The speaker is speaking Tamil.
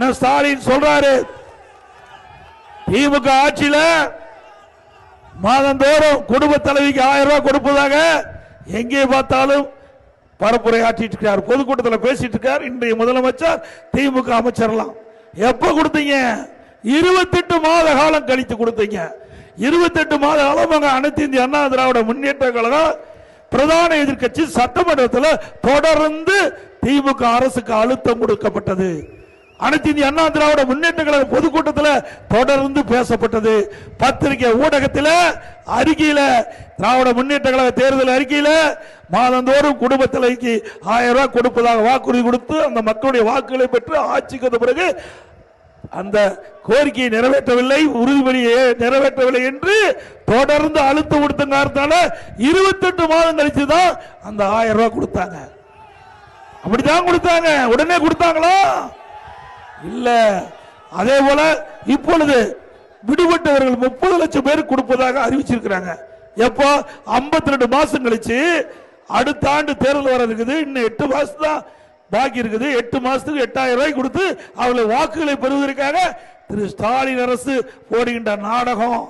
ஸ்டாலின் சொல்றாரு திமுக ஆட்சியில மாதந்தோறும் குடும்ப தலைவிக்கு 1000 ரூபாய் கொடுப்பதாக எங்கே பார்த்தாலும் பரப்புரை ஆற்றிட்டு இருக்கார், பொதுக்கூட்டத்தில் பேசிட்டு இருக்கார். இன்றைய முதலமைச்சர் திமுக அமைச்சர்லாம் எப்ப கொடுத்தீங்க? 28 மாத காலம் கழித்து கொடுத்தீங்க. 28 மாத காலம் அனைத்து இந்திய அண்ணா திராவிட முன்னேற்ற கழகம் பிரதான எதிர்க்கட்சி சட்டமன்றத்தில் தொடர்ந்து திமுக அரசுக்கு அழுத்தம் கொடுக்கப்பட்டது. அனைத்து இந்திய அண்ணா திராவிட முன்னேற்ற கழக பொதுக்கூட்டத்தில் தொடர்ந்து பேசப்பட்டது. பத்திரிகை ஊடகத்தில் அறிக்கையில திராவிட முன்னேற்ற கழக தேர்தல் அறிக்கையில மாதந்தோறும் குடும்ப தலைவிக்கு 1000 ரூபாய் கொடுப்பதாக வாக்குறுதி கொடுத்து அந்த மக்களுடைய வாக்குகளை பெற்று ஆட்சிக்கு வந்த பிறகு அந்த கோரிக்கையை நிறைவேற்றவில்லை, உறுதிமொழியை நிறைவேற்றவில்லை என்று தொடர்ந்து அழுத்தம் கொடுத்தனால 28 மாதம் கழிச்சுதான் அந்த 1000 ரூபாய் கொடுத்தாங்க. அப்படித்தான் கொடுத்தாங்க. உடனே கொடுத்தாங்களா? இல்ல. அதே போல இப்பொழுது விடுபட்டவர்கள் 30 லட்சம் பேர் கொடுப்பதாக அறிவிச்சிருக்கிறாங்க. எப்போ? 52 மாசம் கழிச்சு அடுத்த ஆண்டு தேர்தல் வர இருக்குது. இன்னும் 8 மாசம் தான் பாக்கி இருக்குது. 8 மாசத்துக்கு 8000 ரூபாய் கொடுத்து அவர்களை வாக்குகளை பெறுவதற்காக திரு ஸ்டாலின் அரசு போடுகின்ற நாடகம்